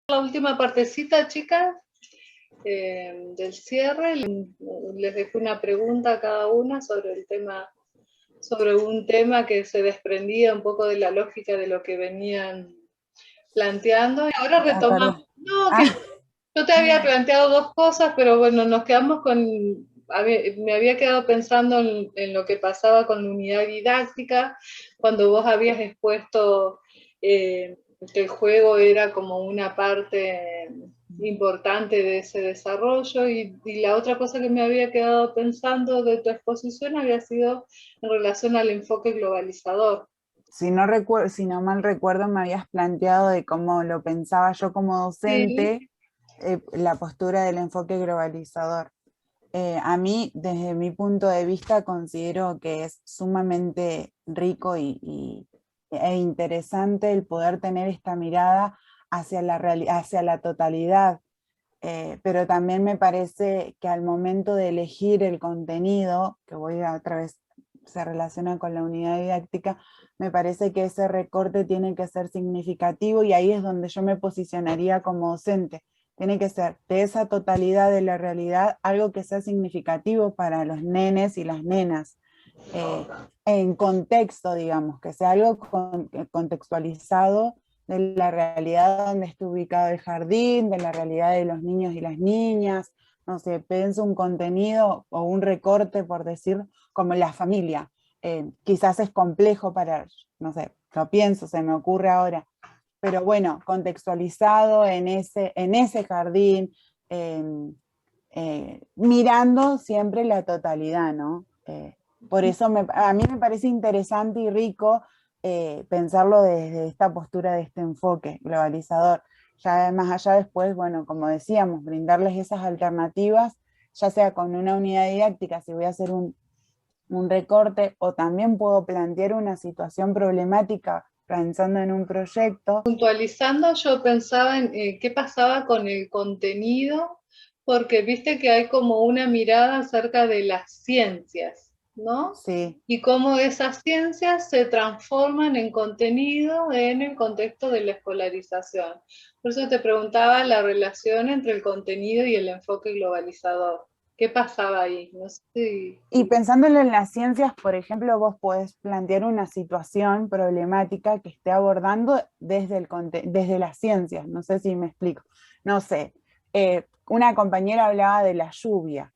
La última partecita, chicas, del cierre. Les dejé una pregunta a cada una sobre un tema que se desprendía un poco de la lógica de lo que venían planteando. Y ahora ¿Te acordás? retomamos. No, que Ah, yo te había planteado dos cosas, pero bueno, nos quedamos con. Me había quedado pensando en lo que pasaba con la unidad didáctica, cuando vos habías expuesto que el juego era como una parte importante de ese desarrollo, y la otra cosa que me había quedado pensando de tu exposición había sido en relación al enfoque globalizador. si no mal recuerdo, me habías planteado de cómo lo pensaba yo como Sí, docente, la postura del enfoque globalizador. A mí, desde mi punto de vista, considero que es sumamente rico e interesante el poder tener esta mirada hacia hacia la totalidad. Pero también me parece que al momento de elegir el contenido, que voy a otra vez, se relaciona con la unidad didáctica, me parece que ese recorte tiene que ser significativo y ahí es donde yo me posicionaría como docente. Tiene que ser de esa totalidad de la realidad algo que sea significativo para los nenes y las nenas. En contexto, digamos, que sea algo contextualizado de la realidad donde está ubicado el jardín, de la realidad de los niños y las niñas, no sé, pienso un contenido o un recorte, por decir, como la familia. Quizás es complejo para, no sé, lo pienso, se me ocurre ahora, pero bueno, contextualizado en ese jardín, eh, mirando siempre la totalidad, ¿no? Por eso a mí me parece interesante y rico pensarlo desde esta postura, de este enfoque globalizador. Ya más allá después, bueno, como decíamos, brindarles esas alternativas, ya sea con una unidad didáctica, si voy a hacer un recorte, o también puedo plantear una situación problemática pensando en un proyecto. puntualizando, yo pensaba en qué pasaba con el contenido, porque viste que hay como una mirada acerca de las ciencias, ¿no? Sí, Y cómo esas ciencias se transforman en contenido en el contexto de la escolarización. Por eso te preguntaba la relación entre el contenido y el enfoque globalizador. ¿Qué pasaba ahí? No sé y pensándolo en las ciencias, por ejemplo, vos podés plantear una situación problemática que esté abordando desde las ciencias, no sé si me explico. No sé, una compañera hablaba de la lluvia,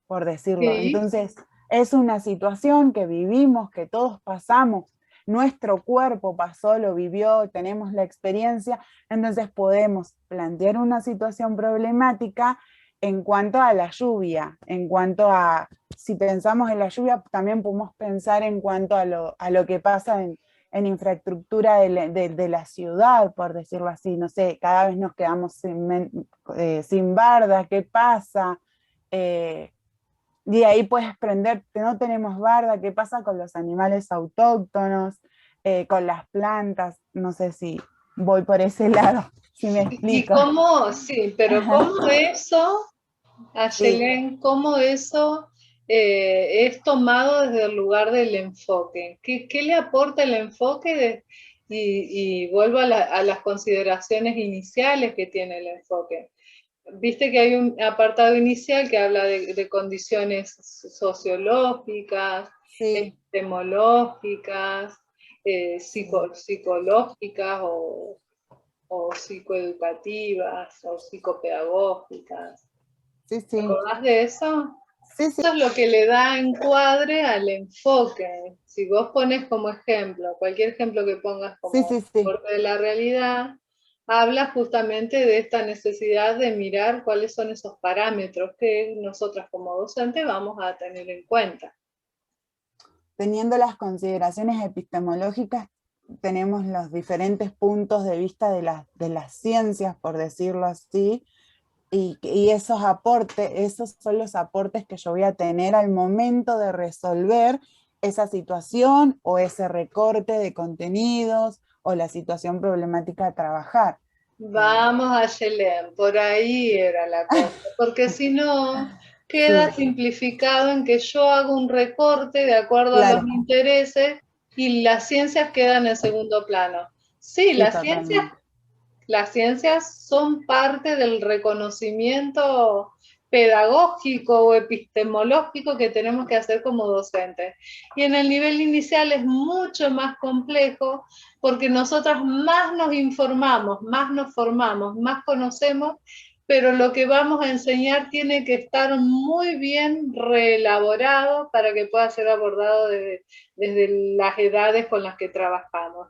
por decirlo. sí, Entonces, es una situación que vivimos, que todos pasamos, nuestro cuerpo pasó, lo vivió, tenemos la experiencia, entonces podemos plantear una situación problemática en cuanto a la lluvia, en cuanto a, si pensamos en la lluvia, también podemos pensar en cuanto a lo que pasa en infraestructura de la ciudad, por decirlo así, no sé, cada vez nos quedamos sin barda, ¿qué pasa? Eh, y ahí puedes prender, no tenemos barda, ¿qué pasa con los animales autóctonos, con las plantas? No sé si voy por ese lado, si me y explico. cómo, sí, pero cómo eso Sí, Ayelen, cómo eso es tomado desde el lugar del enfoque. ¿Qué le aporta el enfoque? Y vuelvo a las consideraciones iniciales que tiene el enfoque. Viste que hay un apartado inicial que habla de condiciones sociológicas, sí, epistemológicas, sí, psicológicas o psicoeducativas o psicopedagógicas. sí, ¿Te sí, acordás de eso? sí, sí, Eso es lo que le da encuadre al enfoque. Si vos pones como ejemplo, cualquier ejemplo que pongas sí, como sí, sí. parte de la realidad, habla justamente de esta necesidad de mirar cuáles son esos parámetros que nosotras como docentes vamos a tener en cuenta. Teniendo las consideraciones epistemológicas, tenemos los diferentes puntos de vista de las ciencias, por decirlo así, y esos aportes, esos son los aportes que yo voy a tener al momento de resolver esa situación o ese recorte de contenidos o la situación problemática de trabajar. Vamos a Yelén, por ahí era la cosa, porque si no, queda Sí, simplificado en que yo hago un recorte de acuerdo a los claro, intereses y las ciencias quedan en segundo plano. Sí, sí, las ciencias totalmente. Las ciencias son parte del reconocimiento pedagógico o epistemológico que tenemos que hacer como docentes. Y en el nivel inicial es mucho más complejo porque nosotras más nos informamos, más nos formamos, más conocemos, pero lo que vamos a enseñar tiene que estar muy bien reelaborado para que pueda ser abordado desde las edades con las que trabajamos.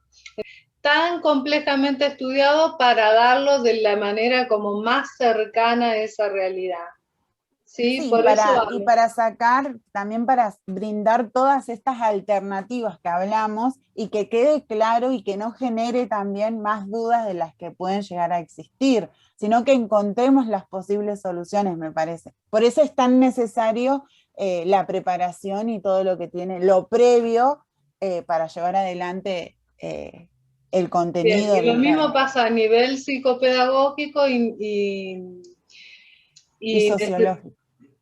Tan complejamente estudiado para darlo de la manera como más cercana a esa realidad. Sí, Sí, por eso y para sacar, también para brindar todas estas alternativas que hablamos y que quede claro y que no genere también más dudas de las que pueden llegar a existir, sino que encontremos las posibles soluciones, me parece. Por eso es tan necesario la preparación y todo lo que tiene, lo previo para llevar adelante el bien, contenido. y lo mismo pasa a nivel psicopedagógico Y y sociológico.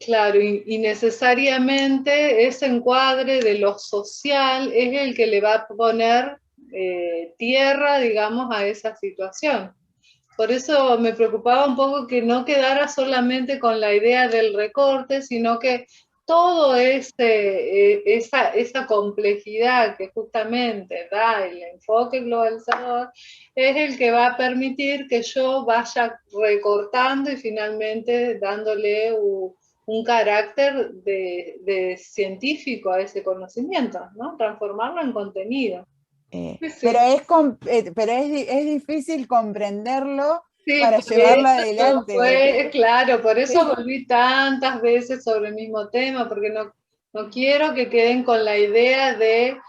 claro, y necesariamente ese encuadre de lo social es el que le va a poner tierra, digamos, a esa situación. Por eso me preocupaba un poco que no quedara solamente con la idea del recorte, sino que todo esa complejidad que justamente da el enfoque globalizador es el que va a permitir que yo vaya recortando y finalmente dándole un carácter de científico a ese conocimiento, ¿no? Transformarlo en contenido. Sí, Pero, sí. es difícil comprenderlo Sí, para por llevarlo eso adelante. fue, claro, por eso Sí, volví tantas veces sobre el mismo tema, porque no quiero que queden con la idea de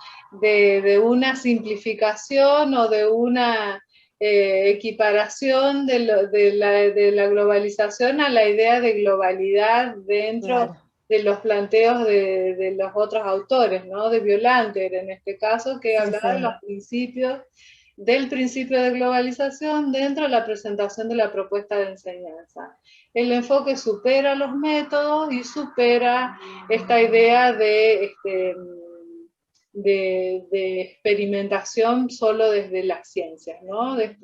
una simplificación o de una equiparación de la globalización a la idea de globalidad dentro claro. de los planteos de los otros autores, ¿no? De Violander, en este caso, que Sí, hablaba de sí. los principios del principio de globalización dentro de la presentación de la propuesta de enseñanza. El enfoque supera los métodos y supera esta idea de experimentación solo desde las ciencias, ¿no? De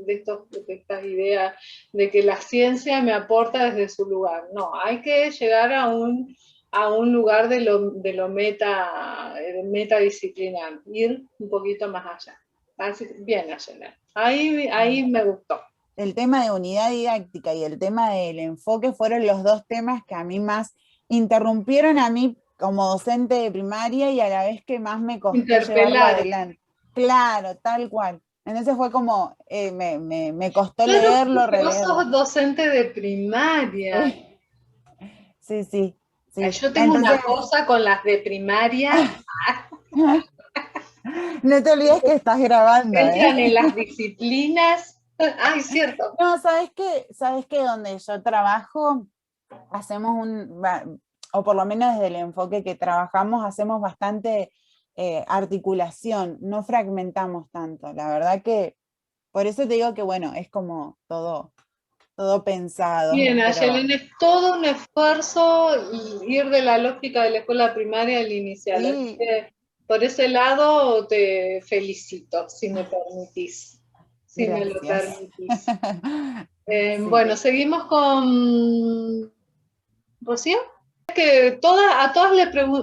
estas ideas de que la ciencia me aporta desde su lugar. No, hay que llegar a un lugar de lo metadisciplinar, ir un poquito más allá. Así, bien, Ayala. Ahí me gustó. El tema de unidad didáctica y el tema del enfoque fueron los dos temas que a mí más interrumpieron a mí como docente de primaria y a la vez que más me costó llevarlo Interpelar. adelante. Claro, tal cual. Entonces fue como, me costó Claro, leerlo, porque vos releerlo. sos docente de primaria. Sí, sí, sí, sí. Yo tengo Entonces, una cosa con las de primaria. no te olvides que estás grabando, Entran en ¿eh? las disciplinas. Ay, cierto. No, ¿sabes qué? ¿Sabes qué? Donde yo trabajo, hacemos o por lo menos desde el enfoque que trabajamos, hacemos bastante articulación, no fragmentamos tanto. La verdad que, por eso te digo que bueno, es como todo pensado, Bien, pero Ayelen, es todo un esfuerzo ir de la lógica de la escuela primaria al inicial. Así sí, que por ese lado te felicito, si me permitís. Si me lo gracias. permitís. Sí. Bueno, seguimos con Rocío. Que a todas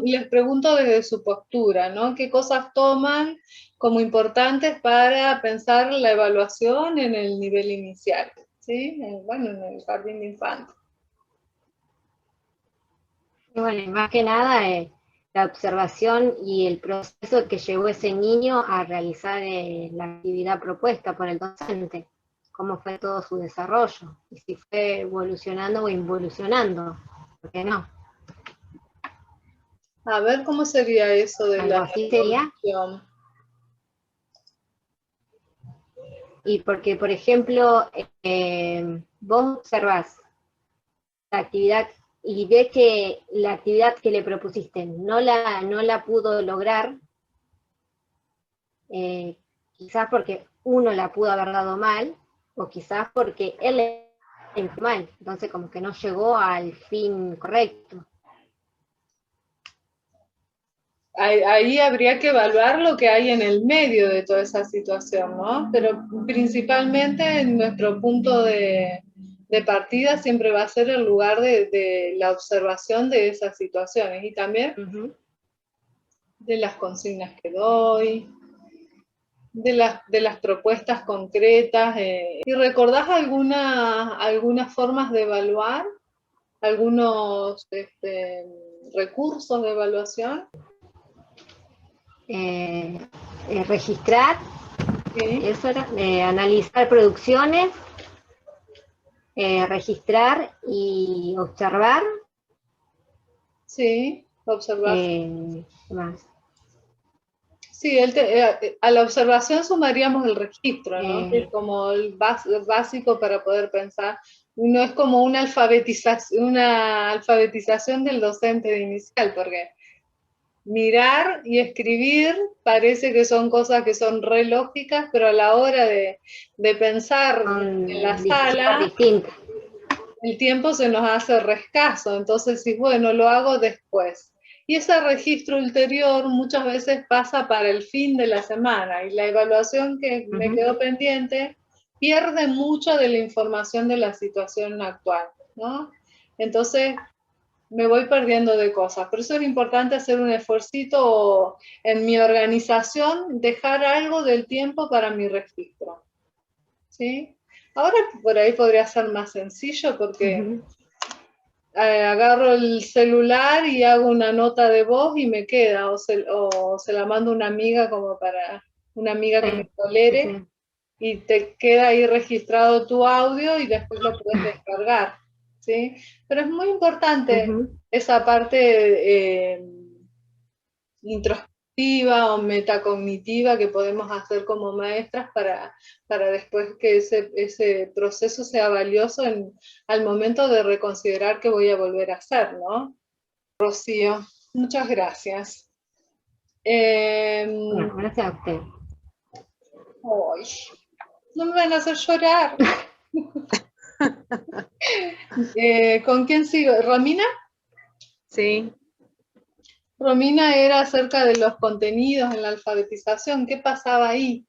les pregunto desde su postura, ¿no? ¿Qué cosas toman como importantes para pensar la evaluación en el nivel inicial? ¿Sí? Bueno, en el jardín de infantes. Y bueno, más que nada la observación y el proceso que llevó ese niño a realizar la actividad propuesta por el docente, cómo fue todo su desarrollo, y si fue evolucionando o involucionando, ¿por qué no? A ver cómo sería eso de Algo la así sería. evolución. Y porque, por ejemplo, vos observás la actividad y ves que la actividad que le propusiste no la pudo lograr, quizás porque uno la pudo haber dado mal, o quizás porque él le fue mal, entonces como que no llegó al fin correcto. ahí habría que evaluar lo que hay en el medio de toda esa situación, ¿no? Pero principalmente nuestro punto de partida siempre va a ser el lugar de la observación de esas situaciones y también de las consignas que doy, de las propuestas concretas. ¿Y recordás algunas formas de evaluar? ¿Algunos recursos de evaluación? Registrar, Sí, eso era, analizar producciones, registrar y observar. sí, observar. ¿Qué más? Sí, a la observación sumaríamos el registro, ¿no? Que es como el básico para poder pensar. No es como una alfabetización del docente de inicial, porque mirar y escribir parece que son cosas que son re lógicas, pero a la hora de pensar en la sala, distintas. el tiempo se nos hace re escaso. Entonces, sí, bueno, lo hago después. Y ese registro ulterior muchas veces pasa para el fin de la semana y la evaluación que me quedó pendiente pierde mucho de la información de la situación actual, ¿no? Entonces me voy perdiendo de cosas. Por eso es importante hacer un esfuercito en mi organización, dejar algo del tiempo para mi registro, ¿sí? Ahora por ahí podría ser más sencillo porque agarro el celular y hago una nota de voz y me queda, o se la mando a una amiga como para una amiga que me tolere y te queda ahí registrado tu audio y después lo puedes descargar, ¿sí? Pero es muy importante esa parte introspectiva o metacognitiva que podemos hacer como maestras para después que ese proceso sea valioso al momento de reconsiderar qué voy a volver a hacer, ¿no? Rocío, muchas gracias. Bueno, gracias a usted. Ay, no me van a hacer llorar. ¿Con quién sigo? ¿Romina? Sí. Romina era acerca de los contenidos en la alfabetización. ¿Qué pasaba ahí?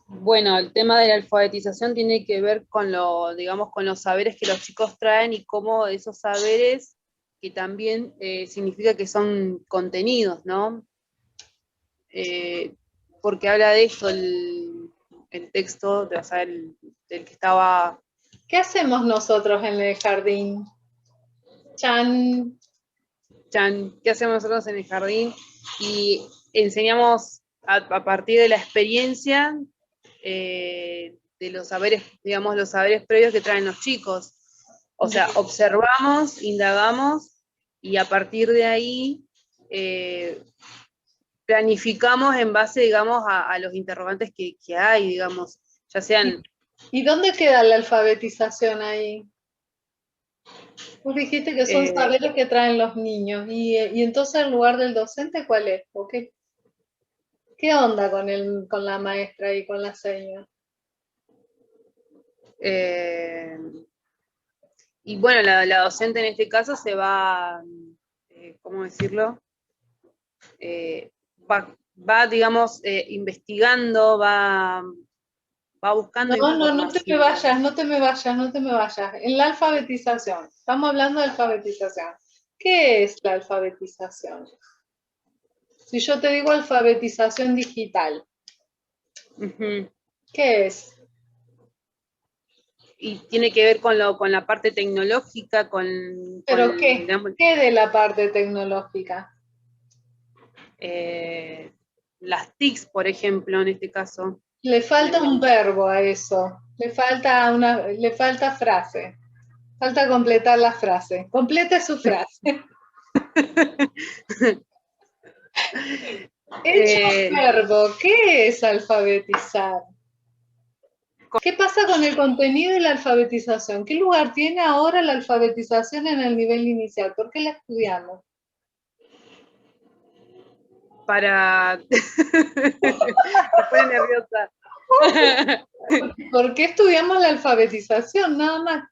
Bueno, el tema de la alfabetización tiene que ver con digamos, con los saberes que los chicos traen y cómo esos saberes, que también significa que son contenidos, ¿no? Porque habla de eso el texto, del que estaba... ¿Qué hacemos nosotros en el jardín? Chan. ¿Qué hacemos nosotros en el jardín? Y enseñamos a partir de la experiencia de los saberes, digamos, los saberes previos que traen los chicos. O sea, observamos, indagamos y a partir de ahí planificamos en base, digamos, a los interrogantes que hay, digamos, ya sean... ¿Y dónde queda la alfabetización ahí? Vos dijiste que son saberes que traen los niños, y entonces el lugar del docente, ¿cuál es? ¿Qué onda con la maestra y con la señora? Y bueno, la docente en este caso se va, ¿cómo decirlo? Va digamos, investigando, va buscando información. No te me vayas. En la alfabetización, estamos hablando de alfabetización. ¿Qué es la alfabetización? Si yo te digo alfabetización digital, ¿qué es? Y tiene que ver con la parte tecnológica, ¿Pero qué? digamos, ¿Qué de la parte tecnológica? las TICs, por ejemplo, en este caso. Le falta un verbo a eso, le falta frase, falta completar la frase. Complete su frase. Hecho verbo, ¿qué es alfabetizar? ¿Qué pasa con el contenido y la alfabetización? ¿Qué lugar tiene ahora la alfabetización en el nivel inicial? ¿Por qué la estudiamos? Me pone nerviosa. ¿Por qué estudiamos la alfabetización? Nada más.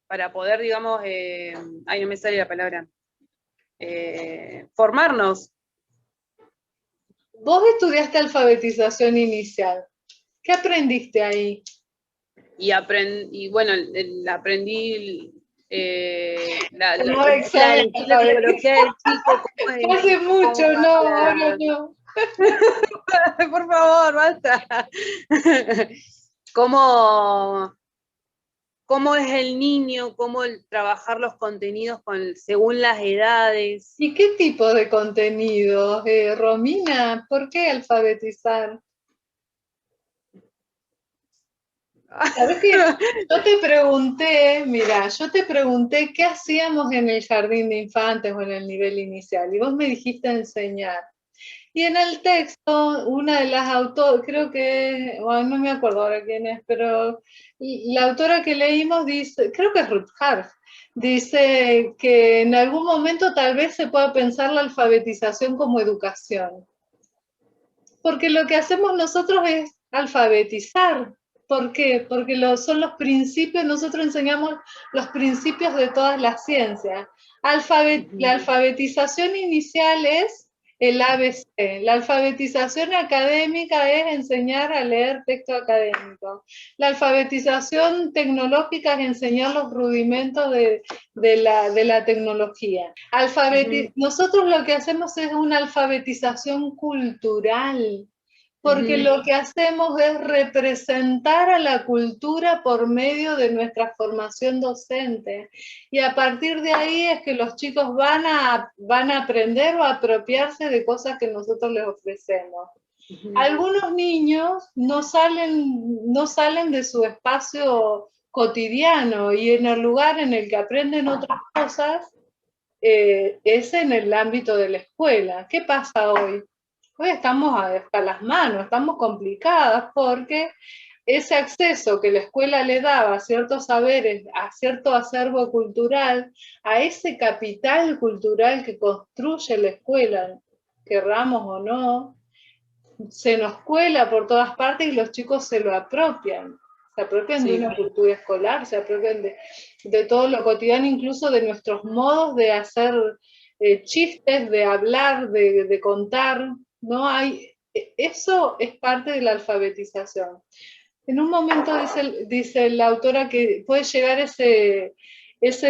Para poder, digamos, no me sale la palabra. formarnos. Vos estudiaste alfabetización inicial. ¿Qué aprendiste ahí? Y bueno, aprendí la psicología del chico. Hace mucho, no, ahora no. Por favor, basta. ¿Cómo es el niño? ¿Cómo trabajar los contenidos según las edades? ¿Y qué tipo de contenidos? Romina, ¿por qué alfabetizar? ¿Sabes qué? Yo te pregunté qué hacíamos en el jardín de infantes o en el nivel inicial, y vos me dijiste enseñar. Y en el texto, una de las autoras, creo que, bueno, no me acuerdo ahora quién es, pero la autora que leímos dice, creo que es Ruth Harf, dice que en algún momento tal vez se pueda pensar la alfabetización como educación. Porque lo que hacemos nosotros es alfabetizar. ¿Por qué? Porque son los principios, nosotros enseñamos los principios de todas las ciencias. La alfabetización inicial es el ABC. La alfabetización académica es enseñar a leer texto académico. La alfabetización tecnológica es enseñar los rudimentos de la tecnología. Nosotros lo que hacemos es una alfabetización cultural, porque lo que hacemos es representar a la cultura por medio de nuestra formación docente. Y a partir de ahí es que los chicos van a aprender o a apropiarse de cosas que nosotros les ofrecemos. Algunos niños no salen de su espacio cotidiano, y en el lugar en el que aprenden otras cosas es en el ámbito de la escuela. ¿Qué pasa hoy? Hoy estamos hasta las manos, estamos complicadas porque ese acceso que la escuela le daba a ciertos saberes, a cierto acervo cultural, a ese capital cultural que construye la escuela, querramos o no, se nos cuela por todas partes y los chicos se lo apropian. Se apropian de una cultura escolar, se apropian de todo lo cotidiano, incluso de nuestros modos de hacer chistes, de hablar, de contar. No hay, eso es parte de la alfabetización. En un momento dice la autora que puede llegar ese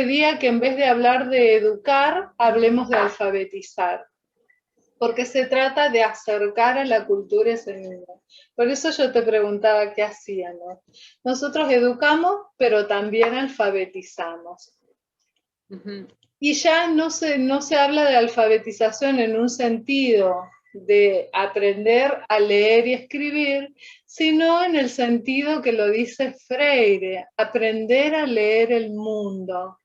día que en vez de hablar de educar, hablemos de alfabetizar, porque se trata de acercar a la cultura ese niño. Por eso yo te preguntaba qué hacíamos. Nosotros educamos, pero también alfabetizamos. Y ya no se habla de alfabetización en un sentido de aprender a leer y escribir, sino en el sentido que lo dice Freire, aprender a leer el mundo.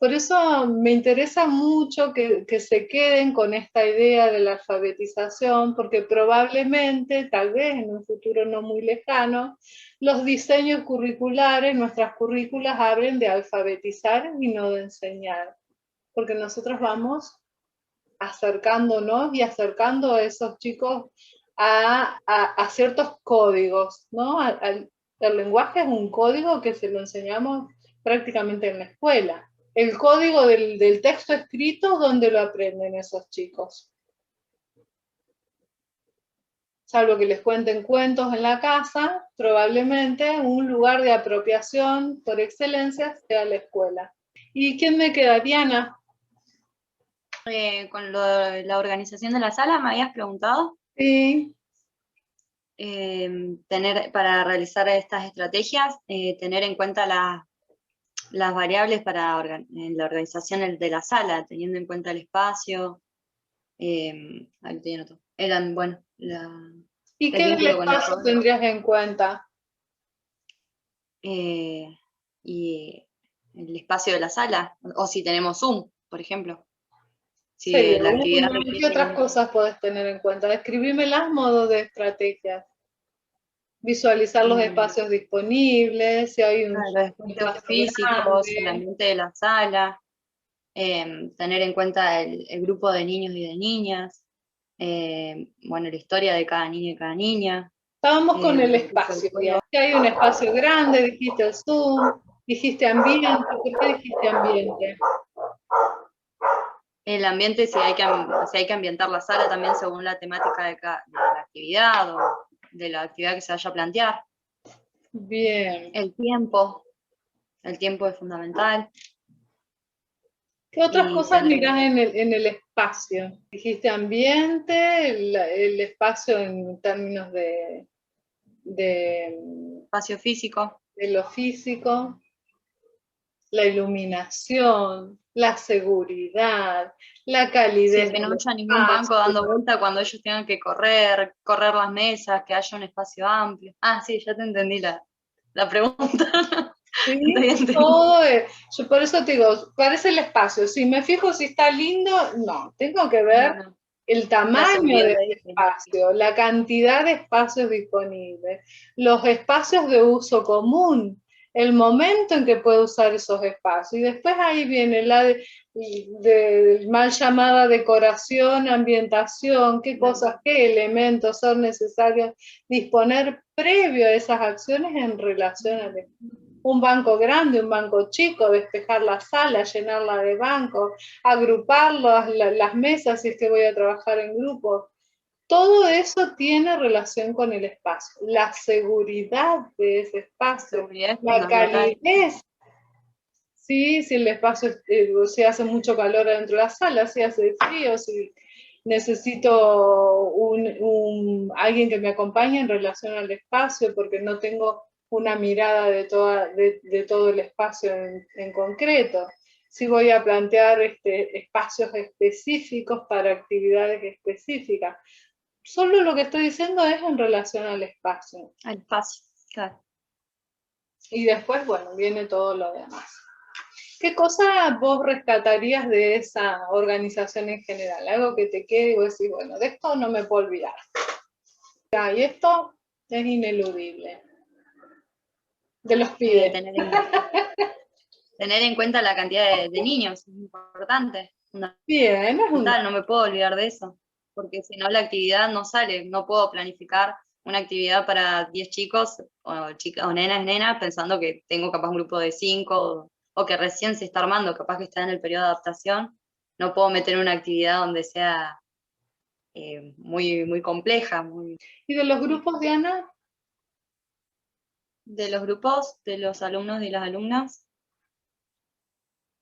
Por eso me interesa mucho que se queden con esta idea de la alfabetización, porque probablemente, tal vez en un futuro no muy lejano, los diseños curriculares, nuestras currículas hablen de alfabetizar y no de enseñar, porque nosotros vamos acercándonos y acercando a esos chicos a ciertos códigos, ¿no? El lenguaje es un código que se lo enseñamos prácticamente en la escuela. El código del texto escrito, ¿dónde lo aprenden esos chicos? Salvo que les cuenten cuentos en la casa, probablemente un lugar de apropiación por excelencia sea la escuela. ¿Y quién me queda? Diana. Con la organización de la sala, ¿me habías preguntado? Sí. Para realizar estas estrategias, tener en cuenta las variables en la organización de la sala, teniendo en cuenta el espacio. Ahí lo tenía otro. Eran, bueno, ¿Y qué del espacio tendrías en cuenta? Y el espacio de la sala, o si tenemos Zoom, por ejemplo. Sí, ¿qué otras cosas podés tener en cuenta? Describímelas modos de estrategias. Visualizar los espacios disponibles, si hay los espacios físicos, el ambiente de la sala, tener en cuenta el grupo de niños y de niñas, bueno, la historia de cada niño y cada niña. Estábamos con el espacio, si hay un espacio grande, dijiste el Zoom, dijiste ambiente, ¿por qué dijiste ambiente? el ambiente, si hay que ambientar la sala también según la temática de la actividad o de la actividad que se vaya a plantear. Bien. El tiempo es fundamental. ¿Qué otras Y cosas tener- mirás en el espacio? Dijiste ambiente, el espacio en términos de Espacio físico. lo físico, la iluminación, la seguridad, la calidez Sí, que no del haya ningún banco espacio. dando vuelta cuando ellos tengan que correr las mesas, que haya un espacio amplio. Ah, sí, ya te entendí la pregunta. Sí, Te había entendido. todo yo por eso te digo, ¿cuál es el espacio? Si me fijo si está lindo, no, tengo que ver No, no. el tamaño seguridad del y la- espacio, la cantidad de espacios disponibles, los espacios de uso común, el momento en que puedo usar esos espacios. Y después ahí viene la de mal llamada decoración, ambientación, qué cosas, qué elementos son necesarios disponer previo a esas acciones en relación al espacio. Un banco grande, un banco chico, despejar la sala, llenarla de bancos, agrupar las mesas si es que voy a trabajar en grupo. Todo eso tiene relación con el espacio, la seguridad de ese espacio, Seguridad es la fundamental. calidez. Sí, si el espacio, si hace mucho calor adentro de la sala, si hace frío, si necesito alguien que me acompañe en relación al espacio, porque no tengo una mirada de todo el espacio en concreto. Si voy a plantear espacios específicos para actividades específicas. Solo lo que estoy diciendo es en relación al espacio. Al espacio, claro. Y después, bueno, viene todo lo demás. ¿Qué cosa vos rescatarías de esa organización en general? Algo que te quede y vos decís, bueno, de esto no me puedo olvidar. Y esto es ineludible. De los pibes. Tener en cuenta la cantidad de niños es importante. Bien, es No me puedo olvidar de eso, porque si no la actividad no sale, no puedo planificar una actividad para 10 chicos o nenas, pensando que tengo capaz un grupo de 5 o que recién se está armando, capaz que está en el periodo de adaptación. No puedo meter una actividad donde sea muy, muy compleja. ¿Y de los grupos, Diana? De los grupos, de los alumnos y las alumnas,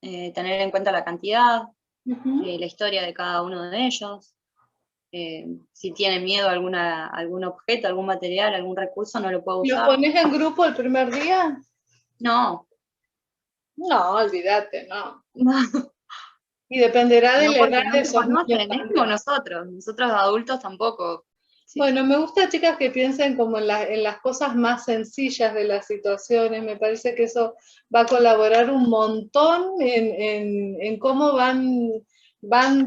tener en cuenta la cantidad, la historia de cada uno de ellos, si tienen miedo a algún objeto, algún material, algún recurso, no lo puedo usar. ¿Los pones en grupo el primer día? No. No, olvídate, no. Y dependerá de la edad de esos niños también. Es como nosotros adultos tampoco. Sí. Bueno, me gusta, chicas, que piensen como en las cosas más sencillas de las situaciones. Me parece que eso va a colaborar un montón en cómo van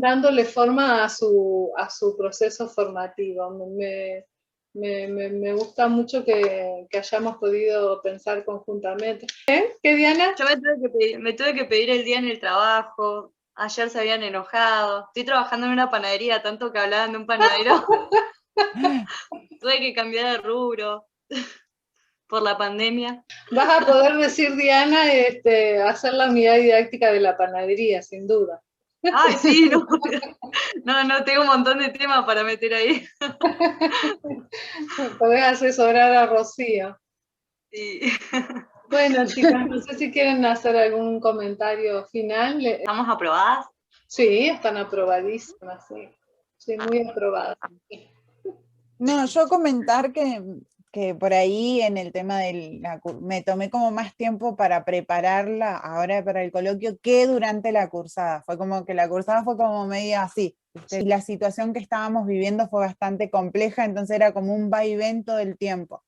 dándole forma a su proceso formativo. Me gusta mucho que hayamos podido pensar conjuntamente. ¿Qué, Diana? Yo me tuve que pedir el día en el trabajo. Ayer se habían enojado. Estoy trabajando en una panadería, tanto que hablaban de un panadero. Tuve que cambiar de rubro por la pandemia. Vas a poder decir, Diana, hacer la unidad didáctica de la panadería, sin duda. Ay, sí, no, tengo un montón de temas para meter ahí. Podés asesorar a Rocío. Sí. Bueno, chicas, no sé si quieren hacer algún comentario final. ¿Estamos aprobadas? Sí, están aprobadísimas, sí. Sí, muy aprobadas. No, yo comentar que por ahí en el tema me tomé como más tiempo para prepararla ahora para el coloquio que durante la cursada. Fue como que la cursada fue como medio así. Y la situación que estábamos viviendo fue bastante compleja, entonces era como un vaivén todo el tiempo.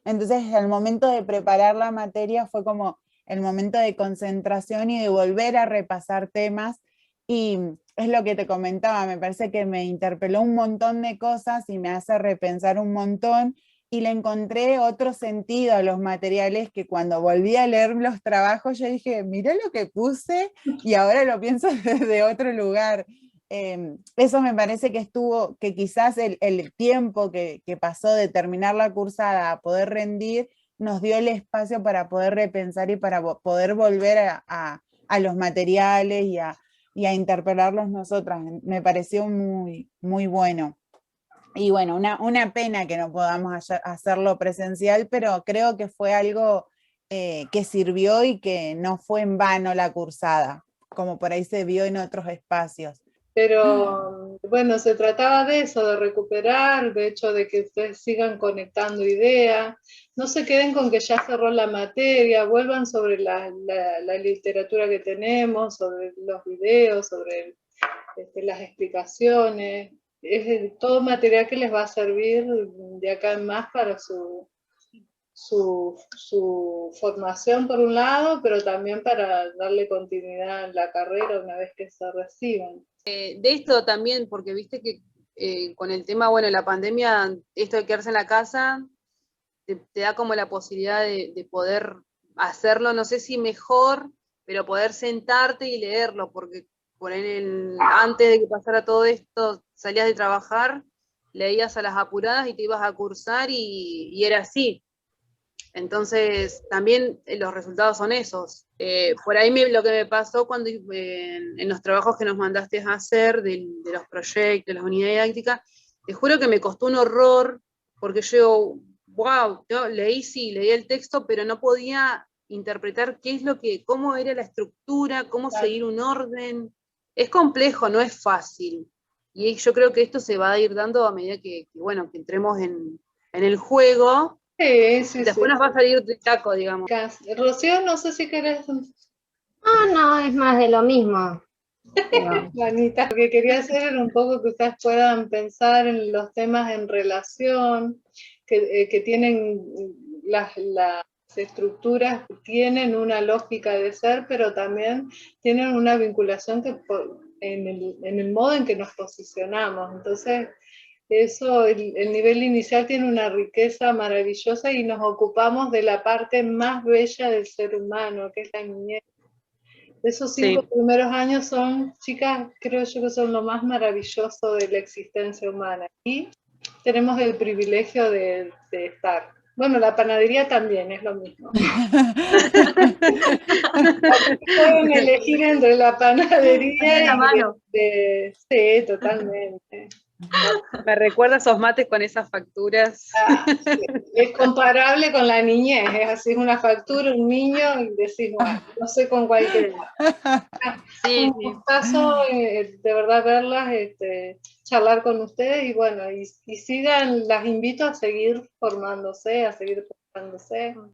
Entonces el momento de preparar la materia fue como el momento de concentración y de volver a repasar temas. Y es lo que te comentaba, me parece que me interpeló un montón de cosas y me hace repensar un montón, y le encontré otro sentido a los materiales que cuando volví a leer los trabajos yo dije, mirá lo que puse y ahora lo pienso desde otro lugar. Eso me parece que que quizás el tiempo que pasó de terminar la cursada a poder rendir nos dio el espacio para poder repensar y para poder volver a los materiales y a y a interpelarlos nosotras. Me pareció muy, muy bueno. Y bueno, una pena que no podamos hacerlo presencial, pero creo que fue algo que sirvió y que no fue en vano la cursada, como por ahí se vio en otros espacios. Pero bueno, se trataba de eso, de recuperar, de hecho de que ustedes sigan conectando ideas, no se queden con que ya cerró la materia, vuelvan sobre la literatura que tenemos, sobre los videos, sobre las explicaciones, es todo material que les va a servir de acá en más para su formación por un lado, pero también para darle continuidad a la carrera una vez que se reciban. De esto también, porque viste que con el tema, bueno, la pandemia, esto de quedarse en la casa, te da como la posibilidad de poder hacerlo, no sé si mejor, pero poder sentarte y leerlo, porque por ahí antes de que pasara todo esto, salías de trabajar, leías a las apuradas y te ibas a cursar y era así. Entonces, también los resultados son esos. Por ahí lo que me pasó cuando en los trabajos que nos mandaste a hacer, de los proyectos, de las unidades didácticas, te juro que me costó un horror, porque yo, wow, yo leí el texto, pero no podía interpretar cómo era la estructura, cómo seguir un orden. Es complejo, no es fácil. Y yo creo que esto se va a ir dando a medida que entremos en el juego. Sí. Después nos va a salir de taco, digamos. Rocío, no sé si querés. No, es más de lo mismo. Pero... Juanita, lo que quería hacer era un poco que ustedes puedan pensar en los temas en relación, que tienen las estructuras, tienen una lógica de ser, pero también tienen una vinculación en el modo en que nos posicionamos. Entonces, eso, el nivel inicial tiene una riqueza maravillosa y nos ocupamos de la parte más bella del ser humano, que es la niñez. Esos 5 primeros años son, chicas, creo yo que son lo más maravilloso de la existencia humana. Y tenemos el privilegio de estar. Bueno, la panadería también es lo mismo. Pueden elegir entre la panadería y la mano. Sí, totalmente. Me recuerda esos mates con esas facturas. Sí. Es comparable con la niñez, es así, es una factura, un niño, y decís, bueno, no sé con cuál quedar. Sí, Un gustazo, de verdad verlas, charlar con ustedes y bueno, y sigan, las invito a seguir formándose, a seguir formándose.